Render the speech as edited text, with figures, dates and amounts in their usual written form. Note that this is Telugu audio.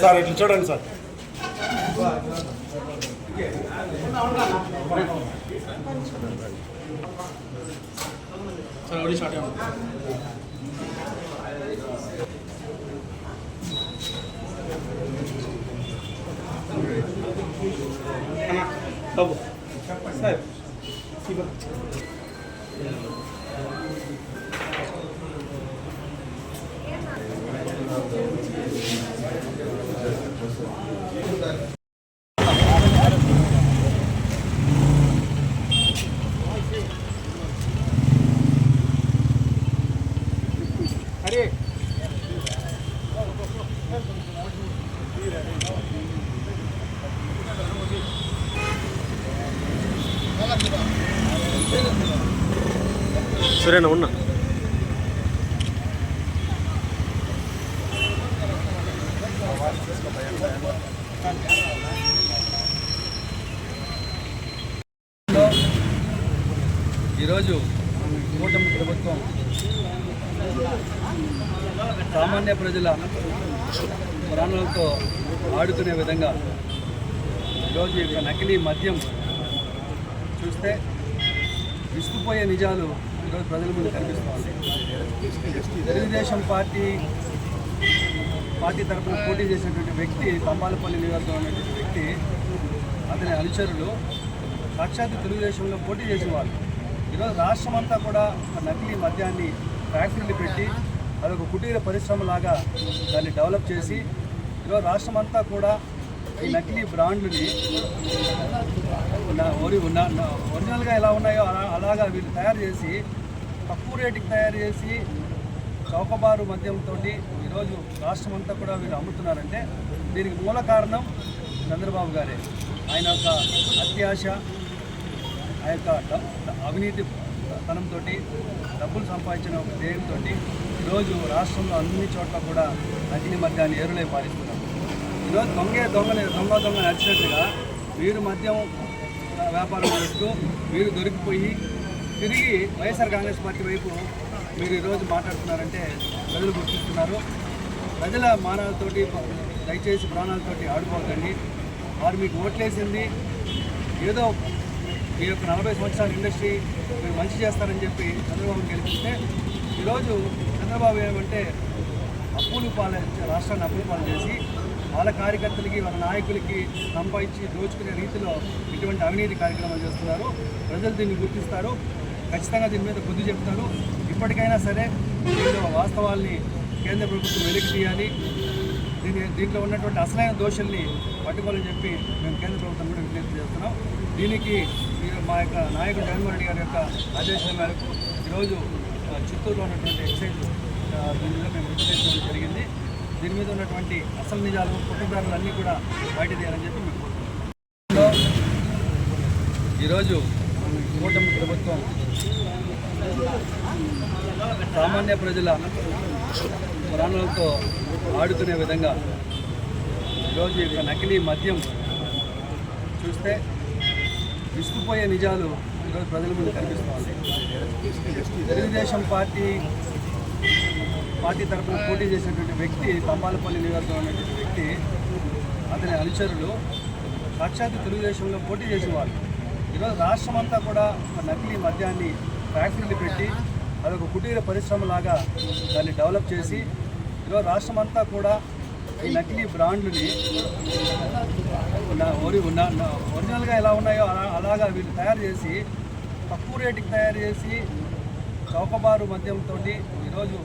సార్ ఇట్లా చూడండి సార్. సార్ ఓడి స్టార్ట్ బాబు సార్ అరే సరేనా ఉన్నా ఈరోజు కూటమి ప్రభుత్వం సామాన్య ప్రజల ప్రాణాలతో ఆడుకునే విధంగా ఈరోజు యొక్క నకిలీ మద్యం చూస్తే విస్తుపోయే నిజాలు ఈరోజు ప్రజల ముందు కనిపిస్తుంది. తెలుగుదేశం పార్టీ తరఫున పోటీ చేసినటువంటి వ్యక్తి తంబాలపల్లి నియోజకవర్గం అనేటువంటి వ్యక్తి అతని అనుచరులు సాక్షాత్ తెలుగుదేశంలో పోటీ చేసిన వాళ్ళు ఈరోజు రాష్ట్రమంతా కూడా నకిలీ మద్యాన్ని ఫ్యాక్టరీలు పెట్టి అదొక కుటీర పరిశ్రమలాగా దాన్ని డెవలప్ చేసి ఈరోజు రాష్ట్రమంతా కూడా ఈ నకిలీ బ్రాండ్లని ఒరిజినల్గా ఎలా ఉన్నాయో అలాగా వీళ్ళు తయారు చేసి తక్కువ రేటుకి తయారు చేసి చౌకబారు మద్యంతో ఈరోజు రాష్ట్రమంతా కూడా వీళ్ళు అమ్ముతున్నారంటే దీనికి మూల కారణం చంద్రబాబు గారే. ఆయన యొక్క అత్యాశ, ఆ యొక్క అవినీతి తనంతో డబ్బులు సంపాదించిన ఒక ధ్యేయంతో ఈరోజు రాష్ట్రంలో అన్ని చోట్ల కూడా నకిలీ మద్యాన్ని ఏరులై పాలిస్తున్నారు. ఈరోజు దొంగ నడిచినట్టుగా మీరు మద్యం వ్యాపారం చేస్తూ మీరు దొరికిపోయి తిరిగి వైఎస్ఆర్ కాంగ్రెస్ పార్టీ వైపు మీరు ఈరోజు మాట్లాడుతున్నారంటే ప్రజలు గుర్తిస్తున్నారు. ప్రజల మానాలతోటి దయచేసి ప్రాణాలతోటి ఆడుకోకండి. వారు మీకు ఓట్లేసింది ఏదో మీ యొక్క 40 సంవత్సరాల ఇండస్ట్రీ మీరు మంచి చేస్తారని చెప్పి చంద్రబాబుని గెలిపిస్తే ఈరోజు చంద్రబాబు ఏమంటే రాష్ట్రాన్ని అప్పులు పాలు చేసి వాళ్ళ కార్యకర్తలకి వాళ్ళ నాయకులకి సంపాదించి దోచుకునే రీతిలో ఇటువంటి అవినీతి కార్యక్రమాలు చేస్తున్నారు. ప్రజలు దీన్ని గుర్తిస్తారు, ఖచ్చితంగా దీని మీద బుద్ధి చెప్తారు. ఇప్పటికైనా సరే దీంట్లో వాస్తవాల్ని కేంద్ర ప్రభుత్వం వెలికి తీయాలి. దీంట్లో ఉన్నటువంటి అసలైన దోషుల్ని పట్టుకోవాలని చెప్పి మేము కేంద్ర ప్రభుత్వం కూడా విజ్ఞప్తి చేస్తున్నాం. దీనికి మా యొక్క నాయకుడు జగన్మోహన్ రెడ్డి గారి యొక్క ఆదేశాల మేరకు ఈరోజు చిత్తూరులో ఉన్నటువంటి ఎక్సైజ్ దీని మీద మేము రిప్రజెంట్ జరిగింది. దీని మీద ఉన్నటువంటి అసలు నిజాలు, కుటుంబాలన్నీ కూడా బయట తీయాలని చెప్పి మేము కోరుతున్నాం. ఈరోజు కూటమి ప్రభుత్వం సామాన్య ప్రజల ప్రాణాలతో ఆడుకునే విధంగా ఈరోజు యొక్క నకిలీ మద్యం చూస్తే విస్తుపోయే నిజాలు ఈరోజు ప్రజల ముందు కనిపిస్తుంది. తెలుగుదేశం పార్టీ తరఫున పోటీ చేసినటువంటి వ్యక్తి తంబాలపల్లి నియోజకవర్గం అనేటువంటి వ్యక్తి అతని అనుచరులు సాక్షాత్ తెలుగుదేశంలో పోటీ చేసిన వాళ్ళు ఈరోజు రాష్ట్రమంతా కూడా నకిలీ మద్యాన్ని ఫ్యాక్టరీలు పెట్టి అదొక కుటీర పరిశ్రమలాగా దాన్ని డెవలప్ చేసి ఈరోజు రాష్ట్రమంతా కూడా ఈ నకిలీ బ్రాండ్లని ఒరిజినల్గా ఎలా ఉన్నాయో అలాగా వీళ్ళు తయారు చేసి తక్కువ రేటుకి తయారు చేసి చౌకబారు మద్యంతో ఈరోజు